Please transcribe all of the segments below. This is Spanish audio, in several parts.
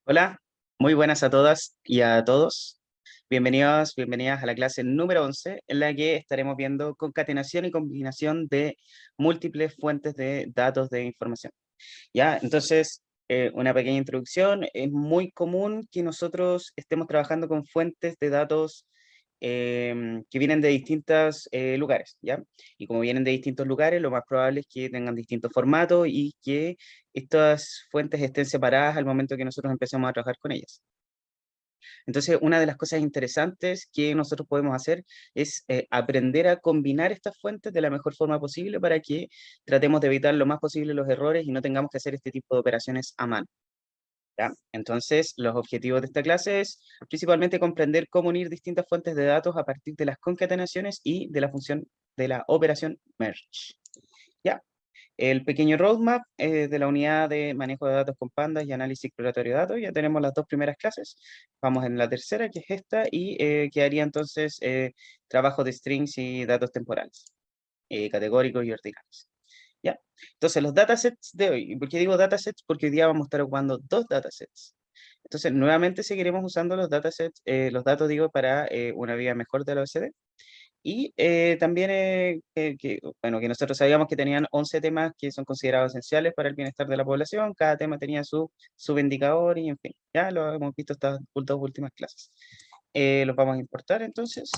Hola, muy buenas a todas y a todos. Bienvenidos, bienvenidas a la clase número 11, en la que estaremos viendo concatenación y combinación de múltiples fuentes de datos de información. ¿Ya? Entonces, una pequeña introducción. Es muy común que nosotros estemos trabajando con fuentes de datos que vienen de distintos lugares, ¿ya? Y como vienen de distintos lugares, lo más probable es que tengan distintos formatos y que estas fuentes estén separadas al momento que nosotros empecemos a trabajar con ellas. Entonces, una de las cosas interesantes que nosotros podemos hacer es aprender a combinar estas fuentes de la mejor forma posible para que tratemos de evitar lo más posible los errores y no tengamos que hacer este tipo de operaciones a mano. ¿Ya? Entonces, los objetivos de esta clase es principalmente comprender cómo unir distintas fuentes de datos a partir de las concatenaciones y de la función de la operación merge. ¿Ya? El pequeño roadmap de la unidad de manejo de datos con pandas y análisis exploratorio de datos. Ya tenemos las dos primeras clases. Vamos en la tercera, que es esta, y quedaría entonces trabajo de strings y datos temporales, categóricos y ordinales. ¿Ya? Entonces, los datasets de hoy. ¿Y por qué digo datasets? Porque hoy día vamos a estar ocupando dos datasets. Entonces, nuevamente seguiremos usando los datasets, los datos, digo, para una vida mejor de la OECD. Y también bueno, que nosotros sabíamos que tenían 11 temas que son considerados esenciales para el bienestar de la población. Cada tema tenía su subindicador y, en fin, ya lo hemos visto estas dos últimas clases. Los vamos a importar entonces.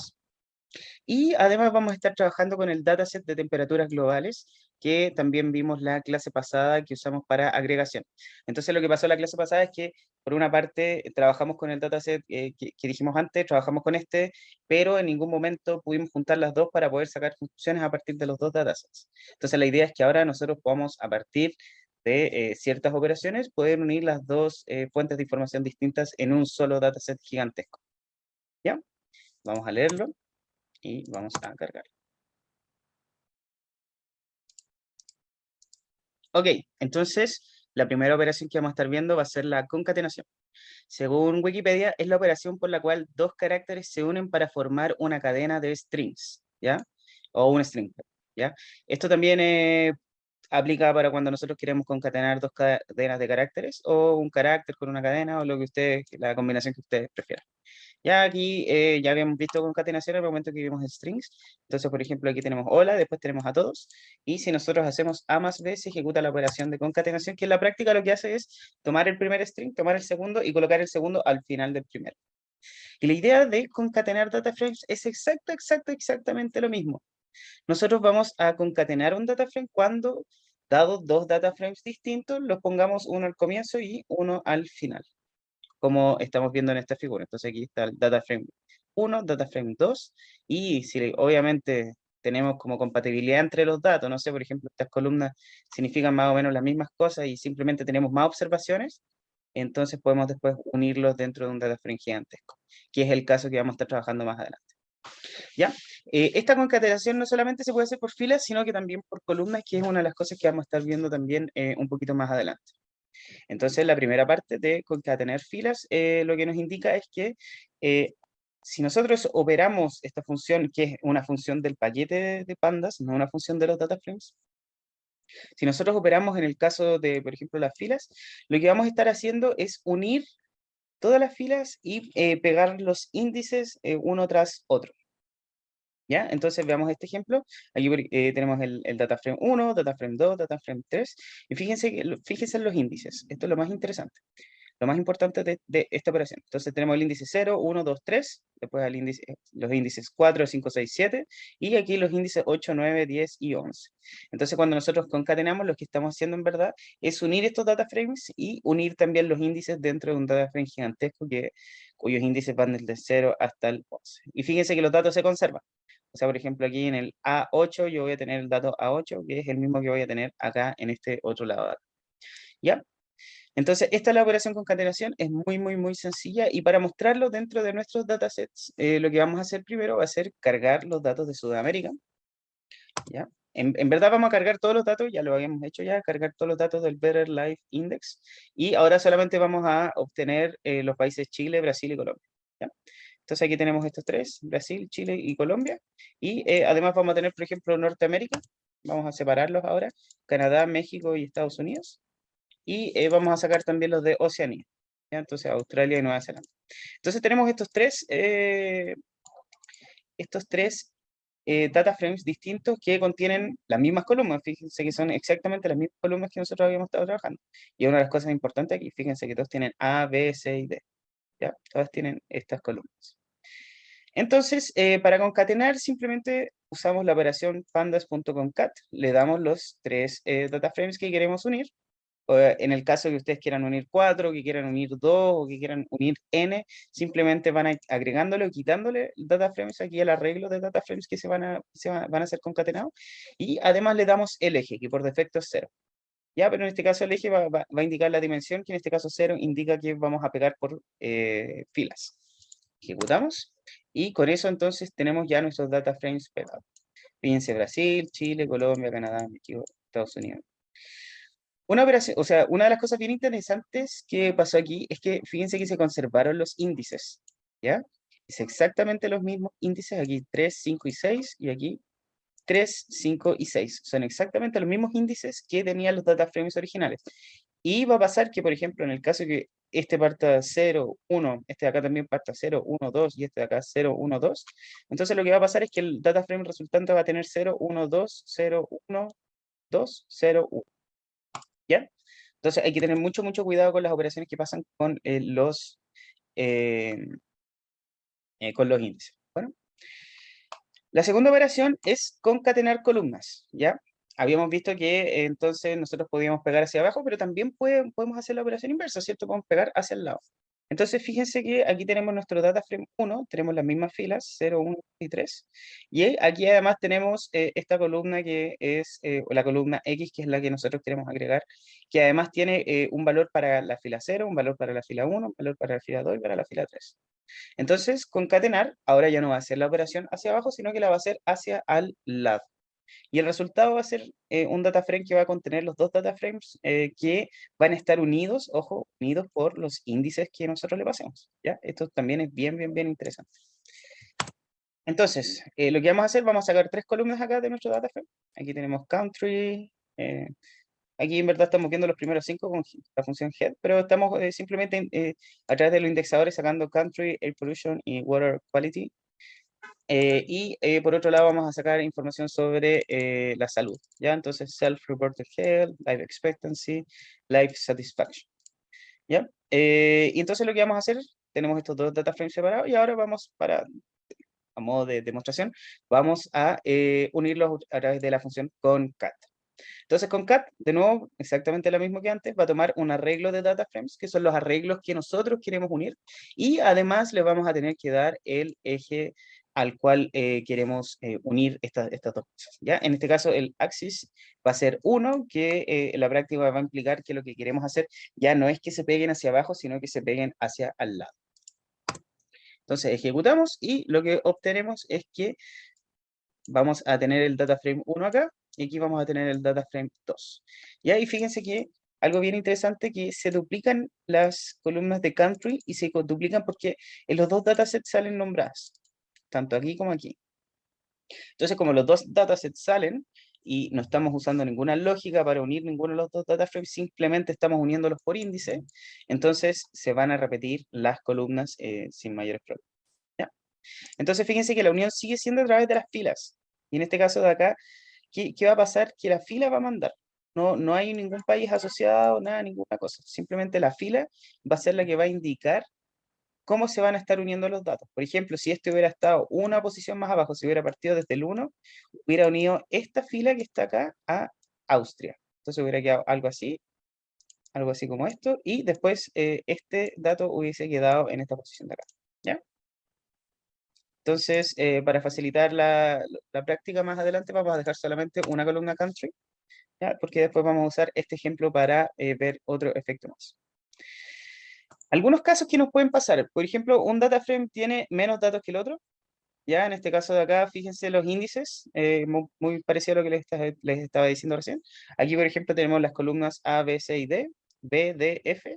Y además vamos a estar trabajando con el dataset de temperaturas globales, que también vimos la clase pasada que usamos para agregación. Entonces lo que pasó la clase pasada es que, por una parte, trabajamos con el dataset que dijimos antes, trabajamos con este, pero en ningún momento pudimos juntar las dos para poder sacar conclusiones a partir de los dos datasets. Entonces la idea es que ahora nosotros podamos, a partir de ciertas operaciones, poder unir las dos fuentes de información distintas en un solo dataset gigantesco. ¿Ya? Vamos a leerlo y vamos a cargar. Ok, entonces la primera operación que vamos a estar viendo va a ser la concatenación. Según Wikipedia, es la operación por la cual dos caracteres se unen para formar una cadena de strings, ¿ya? O un string, ¿ya? Esto también aplica para cuando nosotros queremos concatenar dos cadenas de caracteres o un carácter con una cadena o lo que ustedes, la combinación que ustedes prefieran. Ya aquí ya habíamos visto concatenación al momento que vimos strings. Entonces, por ejemplo, aquí tenemos hola, después tenemos a todos. Y si nosotros hacemos A más B, se ejecuta la operación de concatenación, que en la práctica lo que hace es tomar el primer string, tomar el segundo y colocar el segundo al final del primero. Y la idea de concatenar data frames es exactamente lo mismo. Nosotros vamos a concatenar un data frame cuando, dados dos data frames distintos, los pongamos uno al comienzo y uno al final, como estamos viendo en esta figura. Entonces aquí está el data frame 1, data frame 2, y si obviamente tenemos como compatibilidad entre los datos, no sé, por ejemplo, estas columnas significan más o menos las mismas cosas y simplemente tenemos más observaciones, entonces podemos después unirlos dentro de un data frame gigantesco, que es el caso que vamos a estar trabajando más adelante. ¿Ya? Esta concatenación no solamente se puede hacer por filas, sino que también por columnas, que es una de las cosas que vamos a estar viendo también un poquito más adelante. Entonces, la primera parte de concatenar filas, lo que nos indica es que si nosotros operamos esta función, que es una función del paquete de pandas, no una función de los data frames, si nosotros operamos en el caso de, por ejemplo, las filas, lo que vamos a estar haciendo es unir todas las filas y pegar los índices uno tras otro. ¿Ya? Entonces veamos este ejemplo. Aquí tenemos el data frame 1, data frame 2, data frame 3. Y fíjense, fíjense en los índices. Esto es lo más interesante, lo más importante de esta operación. Entonces tenemos el índice 0, 1, 2, 3, después el índice, los índices 4, 5, 6, 7, y aquí los índices 8, 9, 10 y 11. Entonces cuando nosotros concatenamos, lo que estamos haciendo en verdad es unir estos data frames y unir también los índices dentro de un data frame gigantesco cuyos índices van desde 0 hasta el 11. Y fíjense que los datos se conservan. O sea, por ejemplo, aquí en el A8 yo voy a tener el dato A8, que es el mismo que voy a tener acá en este otro lado de acá. ¿Ya? Entonces, esta es la operación concatenación, es muy sencilla, y para mostrarlo dentro de nuestros datasets, lo que vamos a hacer primero va a ser cargar los datos de Sudamérica, ¿ya? En verdad vamos a cargar todos los datos, ya lo habíamos hecho ya, cargar todos los datos del Better Life Index, y ahora solamente vamos a obtener los países Chile, Brasil y Colombia, ¿ya? Entonces aquí tenemos estos tres, Brasil, Chile y Colombia, y además vamos a tener, por ejemplo, Norteamérica, vamos a separarlos ahora, Canadá, México y Estados Unidos, y vamos a sacar también los de Oceanía, ¿ya? Entonces Australia y Nueva Zelanda. Entonces tenemos estos tres data frames distintos que contienen las mismas columnas. Fíjense que son exactamente las mismas columnas que nosotros habíamos estado trabajando. Y una de las cosas importantes aquí, fíjense que todos tienen A, B, C y D. ¿Ya? Todas tienen estas columnas. Entonces, para concatenar, simplemente usamos la operación pandas.concat. Le damos los tres data frames que queremos unir. En el caso que ustedes quieran unir 4, que quieran unir 2 o que quieran unir n, simplemente van agregándole o quitándole data frames aquí al arreglo de data frames que van a ser concatenados. Y además le damos el eje, que por defecto es 0. Ya, pero en este caso el eje va a indicar la dimensión, que en este caso 0 indica que vamos a pegar por filas. Ejecutamos. Y con eso entonces tenemos ya nuestros data frames pegados. Fíjense, Brasil, Chile, Colombia, Canadá, México, Estados Unidos. Una operación, o sea, una de las cosas bien interesantes que pasó aquí es que fíjense que se conservaron los índices, ¿ya? Es exactamente los mismos índices, aquí 3, 5 y 6, y aquí 3, 5 y 6. Son exactamente los mismos índices que tenían los data frames originales. Y va a pasar que, por ejemplo, en el caso que este parta 0, 1, este de acá también parta 0, 1, 2, y este de acá 0, 1, 2, entonces lo que va a pasar es que el data frame resultante va a tener 0, 1, 2, 0, 1, 2, 0, 1. ¿Ya? Entonces hay que tener mucho, mucho cuidado con las operaciones que pasan eh, con los índices. Bueno, la segunda operación es concatenar columnas, ¿ya? Habíamos visto que entonces nosotros podíamos pegar hacia abajo, pero también podemos hacer la operación inversa, ¿cierto? Podemos pegar hacia el lado. Entonces, fíjense que aquí tenemos nuestro data frame 1, tenemos las mismas filas, 0, 1 y 3. Y aquí además tenemos esta columna que es la columna X, que es la que nosotros queremos agregar, que además tiene un valor para la fila 0, un valor para la fila 1, un valor para la fila 2 y para la fila 3. Entonces, concatenar, ahora ya no va a ser la operación hacia abajo, sino que la va a hacer hacia al lado. Y el resultado va a ser un data frame que va a contener los dos data frames que van a estar unidos, ojo, unidos por los índices que nosotros le pasemos. ¿Ya? Esto también es bien, bien, bien interesante. Entonces, lo que vamos a hacer, vamos a sacar tres columnas acá de nuestro data frame. Aquí tenemos country. Aquí en verdad estamos viendo los primeros 5 con la función head, pero estamos simplemente a través de los indexadores sacando country, air pollution y water quality. Por otro lado vamos a sacar información sobre la salud, ¿ya? Entonces, self-reported health, life expectancy, life satisfaction, ¿ya? Y entonces lo que vamos a hacer, tenemos estos dos data frames separados y ahora vamos a modo de demostración, vamos a unirlos a través de la función concat. Entonces con cat, de nuevo, exactamente lo mismo que antes, va a tomar un arreglo de data frames, que son los arreglos que nosotros queremos unir, y además le vamos a tener que dar el eje al cual queremos unir estas dos cosas, ¿ya? En este caso el axis va a ser 1, que en la práctica va a implicar que lo que queremos hacer ya no es que se peguen hacia abajo, sino que se peguen hacia al lado. Entonces ejecutamos y lo que obtenemos es que vamos a tener el data frame 1 acá, y aquí vamos a tener el data frame 2. Y ahí fíjense que algo bien interesante, que se duplican las columnas de country y se duplican porque en los dos datasets salen nombradas, tanto aquí como aquí. Entonces, como los dos datasets salen y no estamos usando ninguna lógica para unir ninguno de los dos data frames, simplemente estamos uniéndolos por índice, entonces se van a repetir las columnas sin mayores problemas. ¿Ya? Entonces, fíjense que la unión sigue siendo a través de las filas. Y en este caso de acá, ¿qué va a pasar? Que la fila va a mandar. No hay ningún país asociado, nada, ninguna cosa. Simplemente la fila va a ser la que va a indicar cómo se van a estar uniendo los datos. Por ejemplo, si este hubiera estado una posición más abajo, si hubiera partido desde el 1, hubiera unido esta fila que está acá a Austria. Entonces hubiera quedado algo así como esto, y después este dato hubiese quedado en esta posición de acá. ¿Ya? Entonces, para facilitar la práctica más adelante, vamos a dejar solamente una columna country, ¿ya? Porque después vamos a usar este ejemplo para ver otro efecto más. Algunos casos que nos pueden pasar, por ejemplo, un data frame tiene menos datos que el otro, ¿ya? En este caso de acá, fíjense los índices, muy parecido a lo que les estaba diciendo recién. Aquí, por ejemplo, tenemos las columnas A, B, C y D, B, D, F,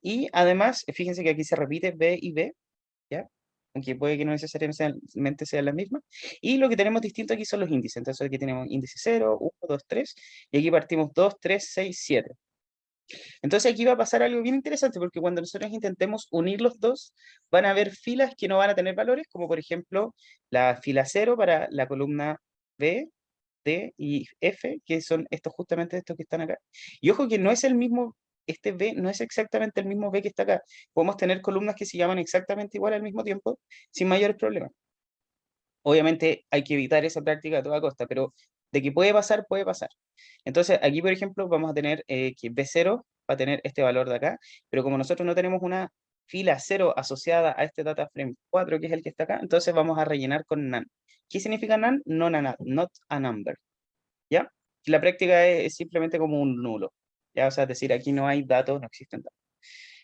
y además, fíjense que aquí se repite B y B, ¿ya? Aunque puede que no necesariamente sean las mismas. Y lo que tenemos distinto aquí son los índices. Entonces aquí tenemos índice 0, 1, 2, 3, y aquí partimos 2, 3, 6, 7. Entonces aquí va a pasar algo bien interesante, porque cuando nosotros intentemos unir los dos, van a haber filas que no van a tener valores, como por ejemplo la fila 0 para la columna B, D y F, que son estos justamente estos que están acá. Y ojo que no es el mismo, este B no es exactamente el mismo B que está acá. Podemos tener columnas que se llaman exactamente igual al mismo tiempo, sin mayores problemas. Obviamente hay que evitar esa práctica a toda costa, pero de que puede pasar, puede pasar. Entonces aquí, por ejemplo, vamos a tener que B0 va a tener este valor de acá, pero como nosotros no tenemos una fila 0 asociada a este data frame 4, que es el que está acá, entonces vamos a rellenar con none. ¿Qué significa none? Not a number. ¿Ya? La práctica es simplemente como un nulo. ¿Ya? O sea, es decir, aquí no hay datos, no existen datos.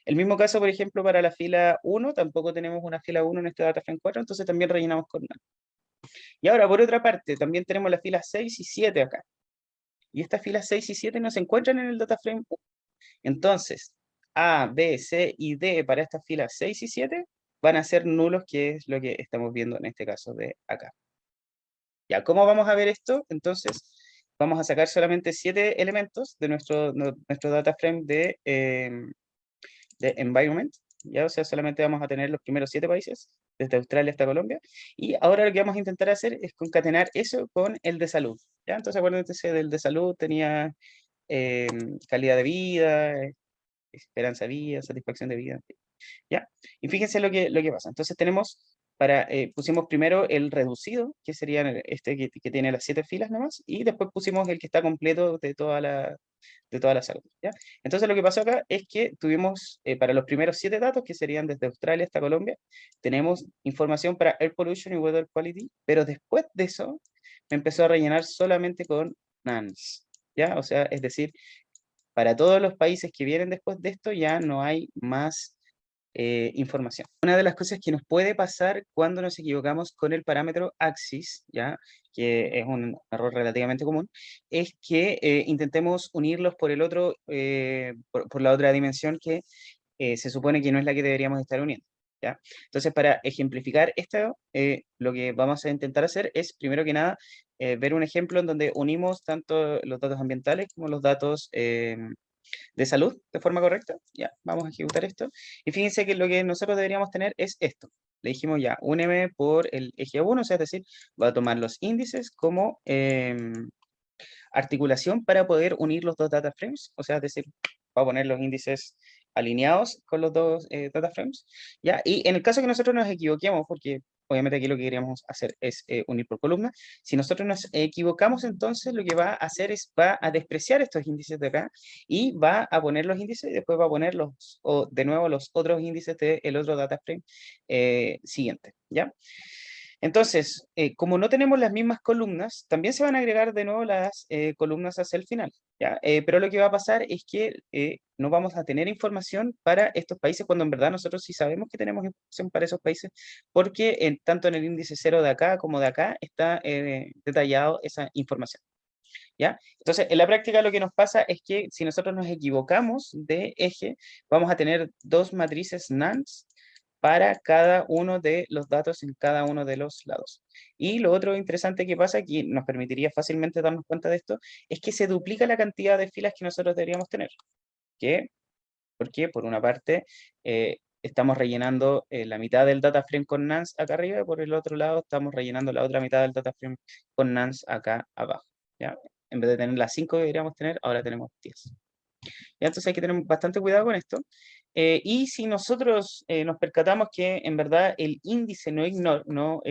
El mismo caso, por ejemplo, para la fila 1, tampoco tenemos una fila 1 en este data frame 4, entonces también rellenamos con none. Y ahora, por otra parte, también tenemos las filas 6 y 7 acá. Y estas filas 6 y 7 no se encuentran en el data frame 1. Entonces, A, B, C y D para estas filas 6 y 7 van a ser nulos, que es lo que estamos viendo en este caso de acá. Ya, ¿cómo vamos a ver esto? Entonces, vamos a sacar solamente 7 elementos de nuestro data frame de environment, ¿ya? O sea, solamente vamos a tener los primeros 7 países, desde Australia hasta Colombia, y ahora lo que vamos a intentar hacer es concatenar eso con el de salud, ¿ya? Entonces, acuérdense del de salud, tenía eh, calidad de vida, esperanza de vida, satisfacción de vida, en fin, ¿ya? Y fíjense lo que pasa. Entonces tenemos, pusimos primero el reducido, que sería este que tiene las 7 filas nomás, y después pusimos el que está completo de toda la salud, ¿ya? Entonces lo que pasó acá es que tuvimos, para los primeros 7 datos, que serían desde Australia hasta Colombia, tenemos información para Air Pollution y Weather Quality, pero después de eso me empezó a rellenar solamente con NANS, ¿ya? O sea, es decir, para todos los países que vienen después de esto ya no hay más información. Una de las cosas que nos puede pasar cuando nos equivocamos con el parámetro axis, ¿ya? Que es un error relativamente común, es que intentemos unirlos por el otro, por la otra dimensión que se supone que no es la que deberíamos estar uniendo, ¿ya? Entonces, para ejemplificar esto, lo que vamos a intentar hacer es, primero que nada, ver un ejemplo en donde unimos tanto los datos ambientales como los datos de salud de forma correcta. Ya, vamos a ejecutar esto. Y fíjense que lo que nosotros deberíamos tener es esto. Le dijimos ya, úneme por el eje 1, o sea, es decir, va a tomar los índices como articulación para poder unir los dos data frames, o sea, es decir, va a poner los índices alineados con los dos data frames, ¿ya? Y en el caso que nosotros nos equivoquemos, porque obviamente aquí lo que queríamos hacer es unir por columna, si nosotros nos equivocamos, entonces lo que va a hacer es, va a despreciar estos índices de acá y va a poner los índices y después va a poner de nuevo los otros índices del otro data frame siguiente, ¿ya? Entonces, como no tenemos las mismas columnas, también se van a agregar de nuevo las columnas hacia el final, ¿ya? Pero lo que va a pasar es que no vamos a tener información para estos países cuando en verdad nosotros sí sabemos que tenemos información para esos países, porque tanto en el índice 0 de acá como de acá está detallado esa información, ¿ya? Entonces, en la práctica lo que nos pasa es que si nosotros nos equivocamos de eje, vamos a tener dos matrices NANS para cada uno de los datos en cada uno de los lados. Y lo otro interesante que pasa, que nos permitiría fácilmente darnos cuenta de esto, es que se duplica la cantidad de filas que nosotros deberíamos tener. ¿Qué? Porque por una parte estamos rellenando la mitad del data frame con nans acá arriba y por el otro lado estamos rellenando la otra mitad del data frame con nans acá abajo, ¿ya? En vez de tener las 5 que deberíamos tener, ahora tenemos 10. ¿Ya? Entonces hay que tener bastante cuidado con esto. Y si nosotros nos percatamos que en verdad el índice no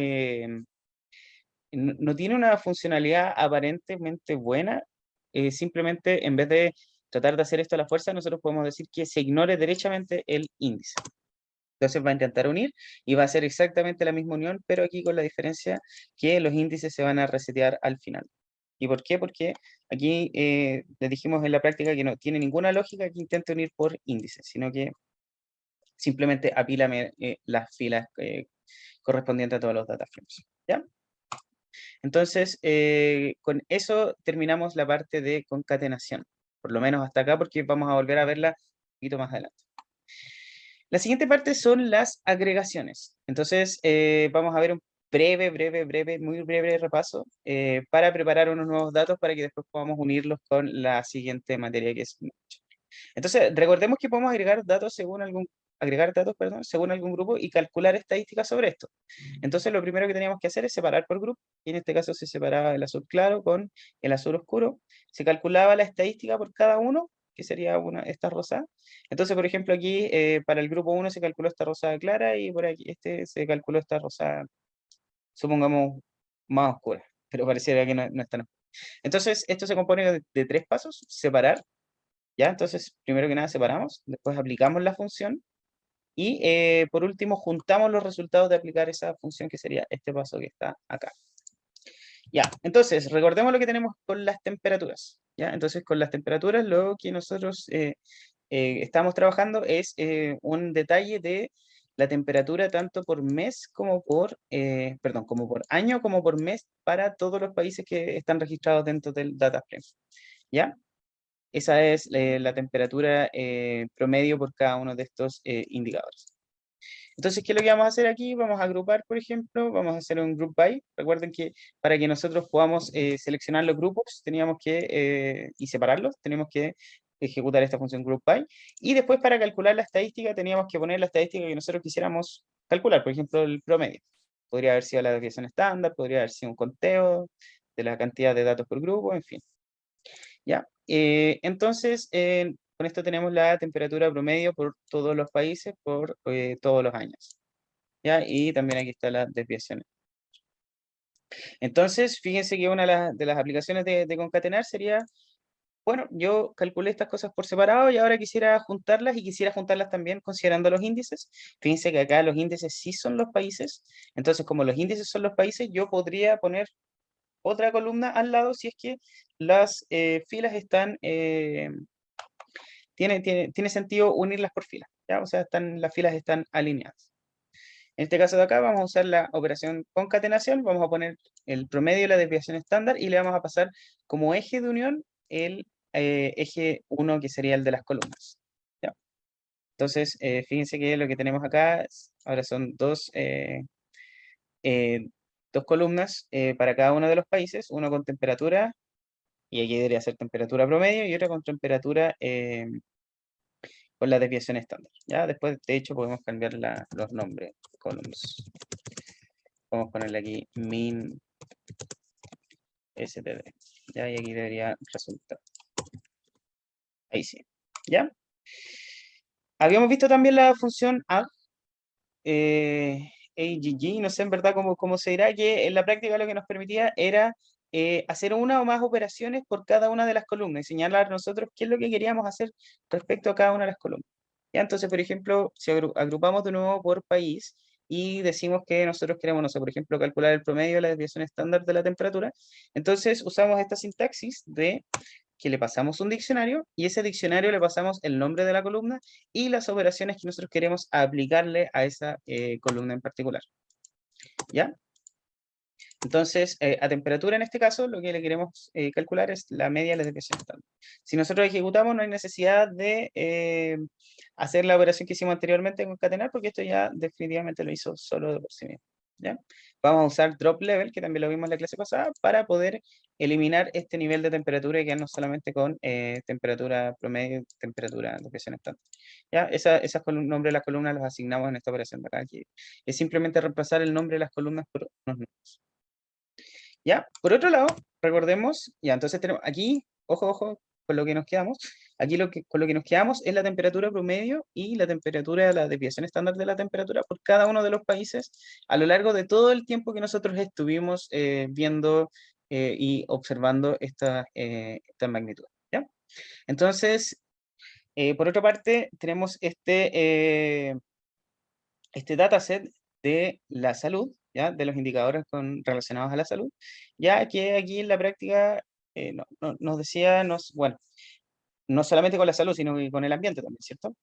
tiene una funcionalidad aparentemente buena, simplemente en vez de tratar de hacer esto a la fuerza, nosotros podemos decir que se ignore derechamente el índice. Entonces va a intentar unir y va a hacer exactamente la misma unión, pero aquí con la diferencia que los índices se van a resetear al final. ¿Y por qué? Porque aquí les dijimos en la práctica que no tiene ninguna lógica que intente unir por índices, sino que simplemente apílame las filas correspondientes a todos los data frames, ¿ya? Entonces, con eso terminamos la parte de concatenación, por lo menos hasta acá, porque vamos a volver a verla un poquito más adelante. La siguiente parte son las agregaciones. Entonces, vamos a ver un muy breve repaso para preparar unos nuevos datos para que después podamos unirlos con la siguiente materia que es Node. Entonces, recordemos que podemos agregar datos, perdón, según algún grupo y calcular estadísticas sobre esto. Entonces, lo primero que teníamos que hacer es separar por grupo, y en este caso se separaba el azul claro con el azul oscuro. Se calculaba la estadística por cada uno, que sería esta rosada. Entonces, por ejemplo, aquí para el grupo 1 se calculó esta rosada clara y por aquí se calculó esta rosada, supongamos, más oscura, pero pareciera que no es tan oscura. Entonces, esto se compone de 3 pasos: separar, ¿ya? Entonces, primero que nada separamos, después aplicamos la función y por último juntamos los resultados de aplicar esa función, que sería este paso que está acá. Ya, entonces, recordemos lo que tenemos con las temperaturas, ¿ya? Entonces, con las temperaturas lo que nosotros estamos trabajando es un detalle de la temperatura tanto por mes como perdón, como por año como por mes para todos los países que están registrados dentro del DataFrame, ¿ya? Esa es la temperatura promedio por cada uno de estos indicadores. Entonces, ¿qué es lo que vamos a hacer aquí? Vamos a agrupar, por ejemplo, vamos a hacer un group by. Recuerden que para que nosotros podamos seleccionar los grupos teníamos y separarlos, tenemos que ejecutar esta función group by. Y después, para calcular la estadística, teníamos que poner la estadística que nosotros quisiéramos calcular, por ejemplo, el promedio. Podría haber sido la desviación estándar, podría haber sido un conteo de la cantidad de datos por grupo, en fin. ¿Ya? Entonces, con esto tenemos la temperatura promedio por todos los países por todos los años, ¿ya? Y también aquí está las desviaciones. Entonces, fíjense que una de las aplicaciones de concatenar sería, bueno, yo calculé estas cosas por separado y ahora quisiera juntarlas, y quisiera juntarlas también considerando los índices. Fíjense que acá los índices sí son los países. Entonces, como los índices son los países, yo podría poner otra columna al lado si es que las filas están tiene sentido unirlas por filas, ¿ya? O sea, las filas están alineadas. En este caso de acá vamos a usar la operación concatenación, vamos a poner el promedio de la desviación estándar y le vamos a pasar como eje de unión el eje 1, que sería el de las columnas, ¿ya? Entonces, fíjense que lo que tenemos acá ahora son eh, dos columnas para cada uno de los países, uno con temperatura, y aquí debería ser temperatura promedio, y otra con temperatura con la desviación estándar, ¿ya? Después, de hecho, podemos cambiar los nombres, columns. Vamos a ponerle aquí min std, ¿ya? Y aquí debería resultar. Ahí sí, ¿ya? Habíamos visto también la función add, AGG, no sé en verdad cómo se dirá, que en la práctica lo que nos permitía era hacer una o más operaciones por cada una de las columnas y señalar nosotros qué es lo que queríamos hacer respecto a cada una de las columnas. ¿Ya? Entonces, por ejemplo, si agrupamos de nuevo por país y decimos que nosotros queremos, no sé, por ejemplo, calcular el promedio de la desviación estándar de la temperatura, entonces usamos esta sintaxis de que le pasamos un diccionario y ese diccionario le pasamos el nombre de la columna y las operaciones que nosotros queremos aplicarle a esa columna en particular, ¿ya? Entonces, a temperatura en este caso, lo que le queremos calcular es la media de la desviación estándar. Si nosotros ejecutamos, no hay necesidad de hacer la operación que hicimos anteriormente en concatenar, porque esto ya definitivamente lo hizo solo de por sí mismo, ¿ya? Vamos a usar drop level, que también lo vimos en la clase pasada, para poder eliminar este nivel de temperatura y quedarnos solamente con temperatura promedio, temperatura, desviación estándar. ¿Ya? Esos nombres de las columnas los asignamos en esta operación de acá, que es simplemente reemplazar el nombre de las columnas por unos números. ¿Ya? Por otro lado, recordemos, ya, entonces tenemos aquí, ojo, con lo que nos quedamos, aquí con lo que nos quedamos es la temperatura promedio y la temperatura, la desviación estándar de la temperatura por cada uno de los países a lo largo de todo el tiempo que nosotros estuvimos viendo y observando esta magnitud, ¿ya? Entonces, por otra parte, tenemos este dataset de la salud, ¿ya? De los indicadores relacionados a la salud, ya que aquí en la práctica nos decía, bueno, no solamente con la salud, sino que con el ambiente también, ¿cierto?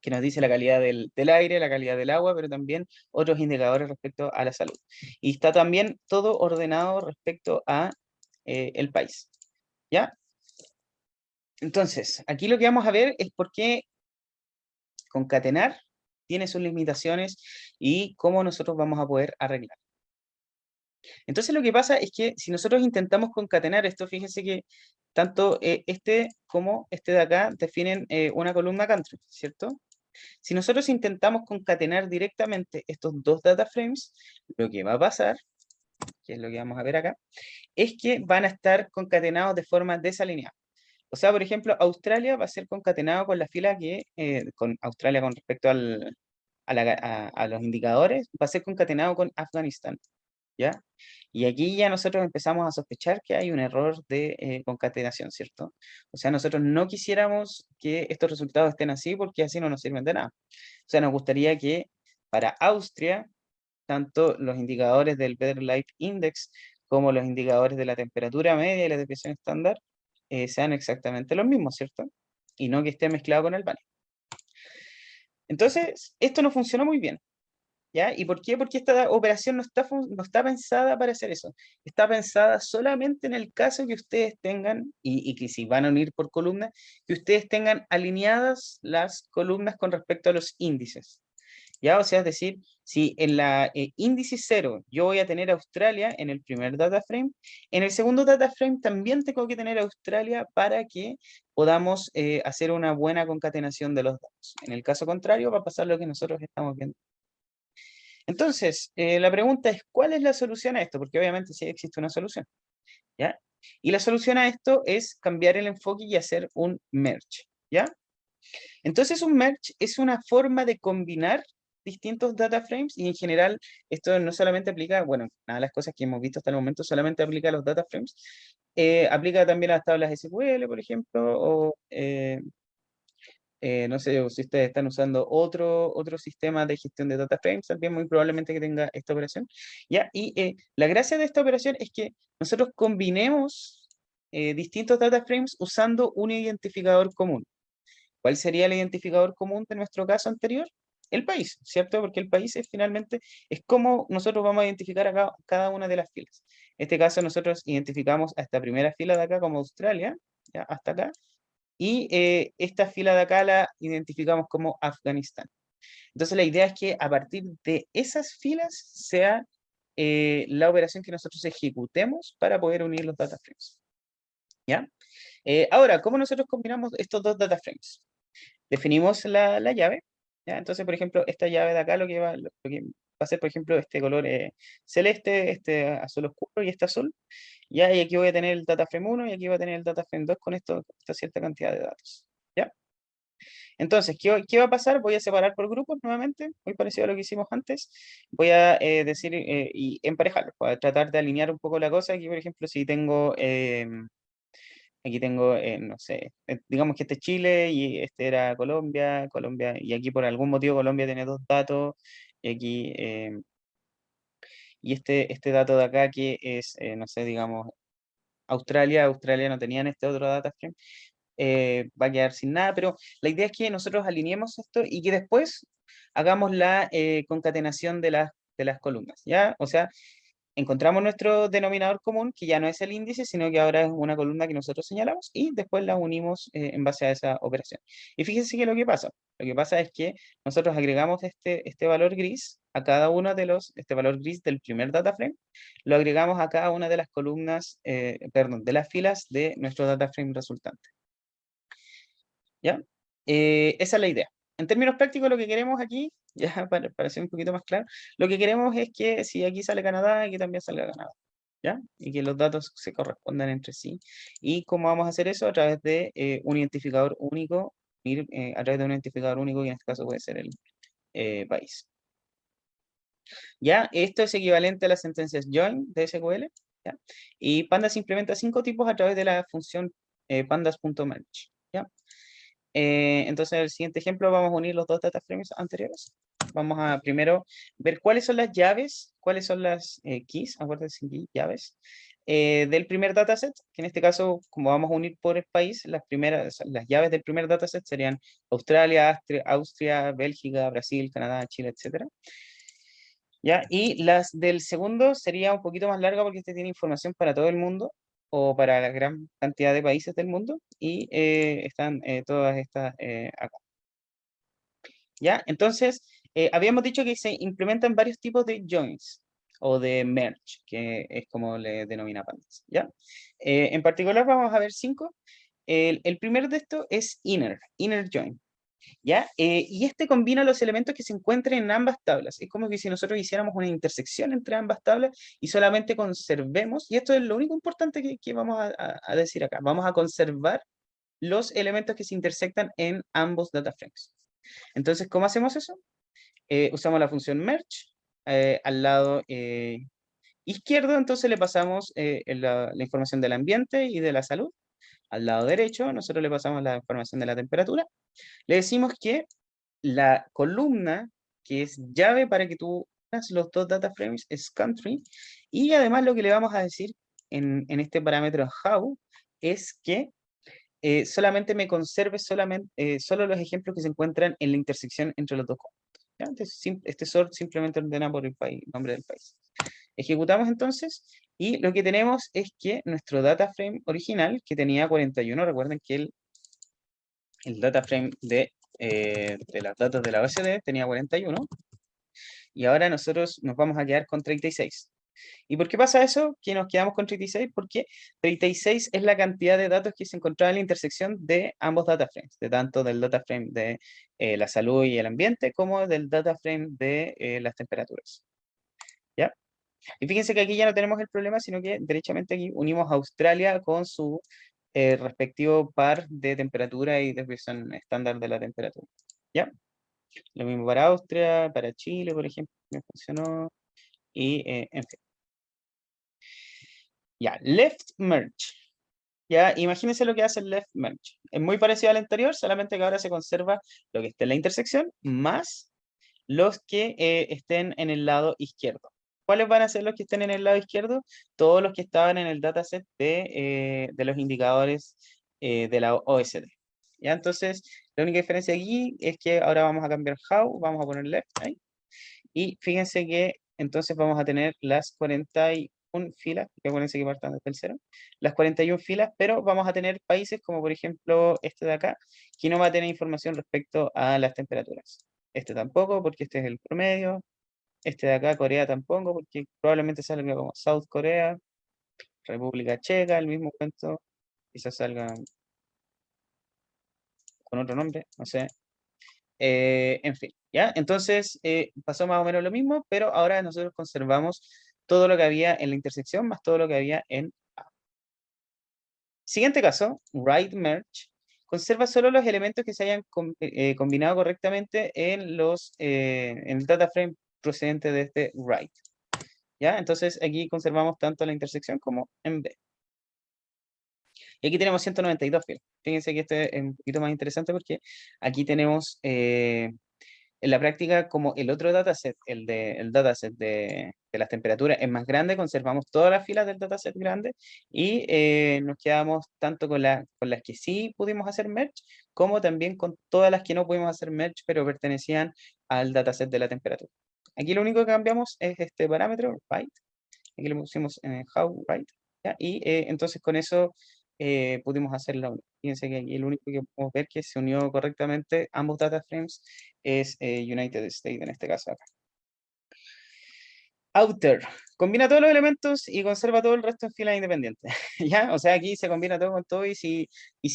Que nos dice la calidad del aire, la calidad del agua, pero también otros indicadores respecto a la salud. Y está también todo ordenado respecto a el país, ¿ya? Entonces, aquí lo que vamos a ver es por qué concatenar tiene sus limitaciones y cómo nosotros vamos a poder arreglar. Entonces lo que pasa es que si nosotros intentamos concatenar esto, fíjense que tanto este como este de acá definen una columna country, ¿cierto? Si nosotros intentamos concatenar directamente estos dos data frames, lo que va a pasar, que es lo que vamos a ver acá, es que van a estar concatenados de forma desalineada. O sea, por ejemplo, Australia va a ser concatenado con la fila que, con Australia con respecto a los indicadores, va a ser concatenado con Afganistán, ¿ya? Y aquí ya nosotros empezamos a sospechar que hay un error de concatenación, ¿cierto? O sea, nosotros no quisiéramos que estos resultados estén así porque así no nos sirven de nada. O sea, nos gustaría que para Austria, tanto los indicadores del Better Life Index como los indicadores de la temperatura media y la desviación estándar sean exactamente los mismos, ¿cierto? Y no que esté mezclado con Albania. Entonces, esto no funcionó muy bien, ¿ya? ¿Y por qué? Porque esta operación no está pensada para hacer eso. Está pensada solamente en el caso que ustedes tengan, y que si van a unir por columna, que ustedes tengan alineadas las columnas con respecto a los índices. ¿Ya? O sea, es decir, si en la índice 0 yo voy a tener Australia en el primer data frame, en el segundo data frame también tengo que tener Australia para que podamos hacer una buena concatenación de los datos. En el caso contrario va a pasar lo que nosotros estamos viendo. Entonces, la pregunta es, ¿cuál es la solución a esto? Porque obviamente sí existe una solución, ¿ya? Y la solución a esto es cambiar el enfoque y hacer un merge, ¿ya? Entonces un merge es una forma de combinar distintos data frames y en general esto no solamente aplica, bueno, nada de las cosas que hemos visto hasta el momento solamente aplica a los data frames, aplica también a las tablas SQL, por ejemplo, o no sé, o si ustedes están usando otro sistema de gestión de data frames, también muy probablemente que tenga esta operación. ¿Ya? Y la gracia de esta operación es que nosotros combinemos distintos data frames usando un identificador común. ¿Cuál sería el identificador común de nuestro caso anterior? El país, ¿cierto? Porque el país es finalmente, es como nosotros vamos a identificar acá cada una de las filas. En este caso nosotros identificamos a esta primera fila de acá como Australia, ¿ya? Hasta acá, y esta fila de acá la identificamos como Afganistán. Entonces la idea es que a partir de esas filas sea la operación que nosotros ejecutemos para poder unir los data frames. ¿Ya? Ahora, ¿cómo nosotros combinamos estos dos data frames? Definimos la llave, ¿ya? Entonces, por ejemplo, esta llave de acá lo que va a ser, por ejemplo, este color celeste, este azul oscuro y este azul, ¿ya? Y aquí voy a tener el data frame 1 y aquí voy a tener el data frame 2 con esta cierta cantidad de datos, ¿ya? Entonces, ¿qué va a pasar? Voy a separar por grupos nuevamente, muy parecido a lo que hicimos antes. Voy a decir y emparejarlos, para tratar de alinear un poco la cosa. Aquí, por ejemplo, si tengo aquí tengo, no sé, digamos que este es Chile y este era Colombia, Colombia, y aquí por algún motivo Colombia tiene dos datos, y aquí, y este dato de acá que es, no sé, digamos, Australia no tenían este otro data frame, va a quedar sin nada, pero la idea es que nosotros alineemos esto y que después hagamos la concatenación de las columnas, ¿ya? O sea, encontramos nuestro denominador común, que ya no es el índice, sino que ahora es una columna que nosotros señalamos y después la unimos en base a esa operación. Y fíjense que lo que pasa es que nosotros agregamos este valor gris a cada uno de este valor gris del primer data frame, lo agregamos a cada una de las columnas, perdón, de las filas de nuestro data frame resultante. ¿Ya? Esa es la idea. En términos prácticos, lo que queremos aquí, ya para ser un poquito más claro, lo que queremos es que si aquí sale Canadá, aquí también salga Canadá, ¿ya? Y que los datos se correspondan entre sí. ¿Y cómo vamos a hacer eso? A través de un identificador único, a través de un identificador único, y en este caso puede ser el país. ¿Ya? Esto es equivalente a las sentencias join de SQL, ¿ya? Y Pandas implementa 5 tipos a través de la función pandas.merge, ¿ya? Entonces, en el siguiente ejemplo vamos a unir los dos data frames anteriores. Vamos a primero ver cuáles son las llaves, cuáles son las keys, acuérdense aquí, llaves, del primer dataset, que en este caso, como vamos a unir por el país, las llaves del primer dataset serían Australia, Austria, Bélgica, Brasil, Canadá, Chile, etc. ¿Ya? Y las del segundo sería un poquito más larga porque este tiene información para todo el mundo o para la gran cantidad de países del mundo y están todas estas acá. ¿Ya? Entonces, habíamos dicho que se implementan varios tipos de joins o de merge, que es como le denomina Pandas, ¿ya? En particular vamos a ver 5. El primero de estos es inner join, ¿ya? Y este combina los elementos que se encuentran en ambas tablas. Es como que si nosotros hiciéramos una intersección entre ambas tablas y solamente conservemos, y esto es lo único importante que vamos a decir acá, vamos a conservar los elementos que se intersectan en ambos data frames. Entonces, ¿cómo hacemos eso? Usamos la función merge, al lado izquierdo, entonces le pasamos la información del ambiente y de la salud. Al lado derecho, nosotros le pasamos la información de la temperatura. Le decimos que la columna que es llave para que tú hagas los dos data frames es country. Y además lo que le vamos a decir en este parámetro how es que solamente me conserve solo los ejemplos que se encuentran en la intersección entre los dos conjuntos, ¿ya? Entonces, este sort simplemente ordena por el país, nombre del país. Ejecutamos entonces y lo que tenemos es que nuestro data frame original, que tenía 41, recuerden que el data frame de las datos de la OSD tenía 41, y ahora nosotros nos vamos a quedar con 36. ¿Y por qué pasa eso? Que nos quedamos con 36, porque 36 es la cantidad de datos que se encontraba en la intersección de ambos data frames, de tanto del data frame de la salud y el ambiente, como del data frame de las temperaturas, ¿ya? Y fíjense que aquí ya no tenemos el problema, sino que derechamente aquí unimos a Australia con su respectivo par de temperatura y desviación estándar de la temperatura, ¿ya? Lo mismo para Austria, para Chile, por ejemplo, me funcionó, y en fin. Ya, left merge. Ya, imagínense lo que hace el left merge. Es muy parecido al anterior, solamente que ahora se conserva lo que esté en la intersección, más los que estén en el lado izquierdo. ¿Cuáles van a ser los que estén en el lado izquierdo? Todos los que estaban en el dataset de los indicadores de la OSD. ¿Ya? Entonces, la única diferencia aquí es que ahora vamos a cambiar how, vamos a poner left ahí. Y fíjense que entonces vamos a tener las 41 filas, que acuérdense que partan desde el cero, las 41 filas, pero vamos a tener países como por ejemplo este de acá, que no va a tener información respecto a las temperaturas. Este tampoco, porque este es el promedio. Este de acá, Corea tampoco, porque probablemente salga como South Corea, República Checa, el mismo cuento, quizás salga con otro nombre, no sé. En fin, ¿ya? Entonces pasó más o menos lo mismo, pero ahora nosotros conservamos todo lo que había en la intersección más todo lo que había en A. Siguiente caso, right merge, conserva solo los elementos que se hayan combinado correctamente en el data frame procedente de este right, ¿ya? Entonces aquí conservamos tanto la intersección como en B. Y aquí tenemos 192 filas. Fíjense que este es un poquito más interesante porque aquí tenemos en la práctica, como el otro dataset, el dataset de las temperaturas es más grande, conservamos todas las filas del dataset grande y nos quedamos tanto con las que sí pudimos hacer merge, como también con todas las que no pudimos hacer merge, pero pertenecían al dataset de la temperatura. Aquí lo único que cambiamos es este parámetro, right. Aquí le pusimos how, right. ¿Ya? Y entonces con eso pudimos hacer la unión. Fíjense que aquí el único que podemos ver que se unió correctamente ambos data frames es United States en este caso acá. Outer. Combina todos los elementos y conserva todo el resto en filas independientes. ¿Ya? O sea, aquí se combina todo con todo y si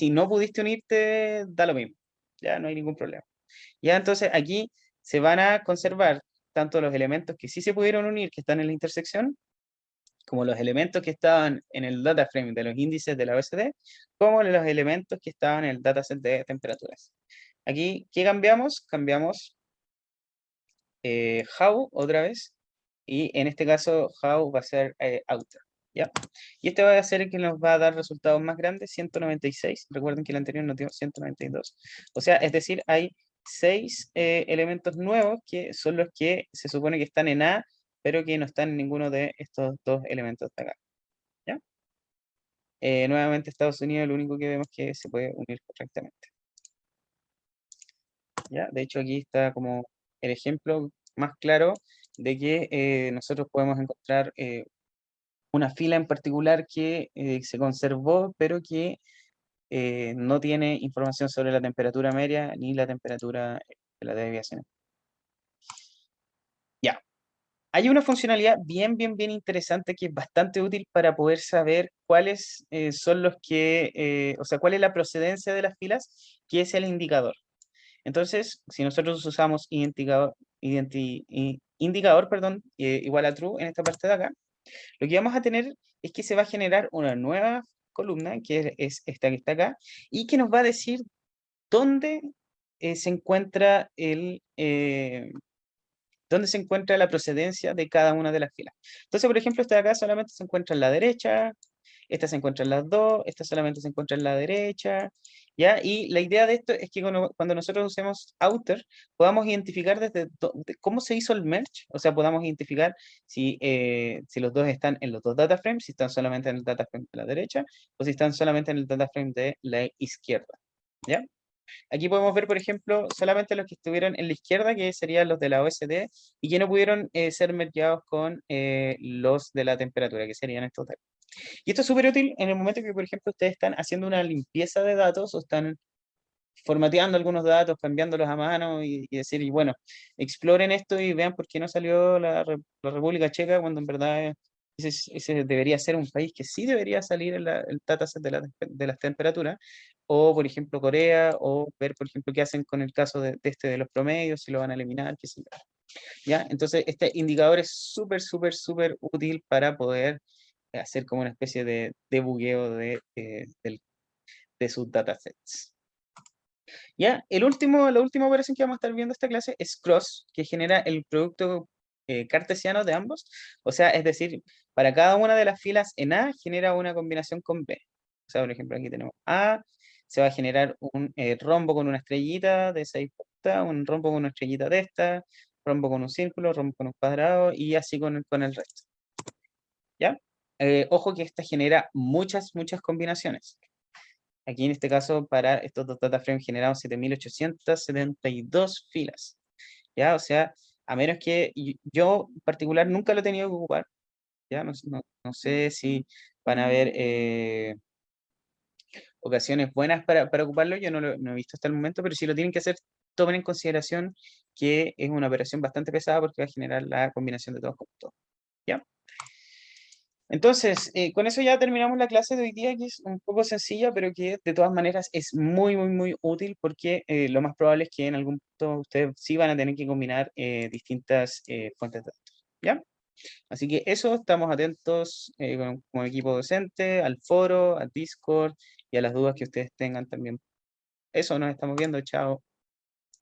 no pudiste unirte, da lo mismo. Ya no hay ningún problema. Ya, entonces aquí se van a conservar tanto los elementos que sí se pudieron unir, que están en la intersección, como los elementos que estaban en el data frame de los índices de la OSD, como los elementos que estaban en el dataset de temperaturas. Aquí, ¿qué cambiamos? Cambiamos how otra vez, y en este caso how va a ser outer, ¿ya? Y este va a ser el que nos va a dar resultados más grandes, 196. Recuerden que el anterior nos dio 192. O sea, es decir, hay 6 elementos nuevos que son los que se supone que están en A, pero que no están en ninguno de estos dos elementos de acá, ¿ya? Nuevamente Estados Unidos es lo único que vemos que se puede unir correctamente, ¿ya? De hecho aquí está como el ejemplo más claro de que nosotros podemos encontrar una fila en particular que se conservó, pero que no tiene información sobre la temperatura media ni la temperatura de la desviación. Ya. Hay una funcionalidad bien interesante que es bastante útil para poder saber cuáles son los que, o sea, cuál es la procedencia de las filas, que es el indicador. Entonces, si nosotros usamos indicador, perdón, igual a true en esta parte de acá, lo que vamos a tener es que se va a generar una nueva columna, que es esta que está acá, y que nos va a decir dónde se encuentra dónde se encuentra la procedencia de cada una de las filas. Entonces, por ejemplo, esta de acá solamente se encuentra en la derecha, esta se encuentra en las dos, esta solamente se encuentra en la derecha, ¿ya? Y la idea de esto es que cuando nosotros usemos outer, podamos identificar cómo se hizo el merge, o sea, podamos identificar si los dos están en los dos data frames, si están solamente en el data frame de la derecha, o si están solamente en el data frame de la izquierda, ¿ya? Aquí podemos ver, por ejemplo, solamente los que estuvieron en la izquierda, que serían los de la OSD, y que no pudieron ser mergeados con los de la temperatura, que serían estos de acá. Y esto es súper útil en el momento que, por ejemplo, ustedes están haciendo una limpieza de datos o están formateando algunos datos, cambiándolos a mano y decir, y bueno, exploren esto y vean por qué no salió la República Checa cuando en verdad ese debería ser un país que sí debería salir en el dataset de las temperaturas, o por ejemplo Corea, o ver por ejemplo qué hacen con el caso de los promedios, si lo van a eliminar, qué sé yo. ¿Ya? Entonces este indicador es súper útil para poder hacer como una especie de debugueo de sus datasets. Ya, la última operación que vamos a estar viendo esta clase es cross, que genera el producto cartesiano de ambos. O sea, es decir, para cada una de las filas en A genera una combinación con B. O sea, por ejemplo, aquí tenemos A, se va a generar un rombo con una estrellita de 6 puntas, un rombo con una estrellita de esta, rombo con un círculo, rombo con un cuadrado y así con el resto. ¿Ya? Ojo que esta genera muchas combinaciones. Aquí en este caso, para estos dos data frames generaron 7.872 filas. ¿Ya? O sea, a menos que yo en particular nunca lo he tenido que ocupar. ¿Ya? No sé si van a haber ocasiones buenas para ocuparlo. Yo no he visto hasta el momento, pero si lo tienen que hacer, tomen en consideración que es una operación bastante pesada porque va a generar la combinación de todos con todos. ¿Ya? Entonces, con eso ya terminamos la clase de hoy día, que es un poco sencilla, pero que de todas maneras es muy útil porque lo más probable es que en algún punto ustedes sí van a tener que combinar distintas fuentes de datos. ¿Ya? Así que eso, estamos atentos como equipo docente, al foro, al Discord y a las dudas que ustedes tengan también. Eso, nos estamos viendo, chao.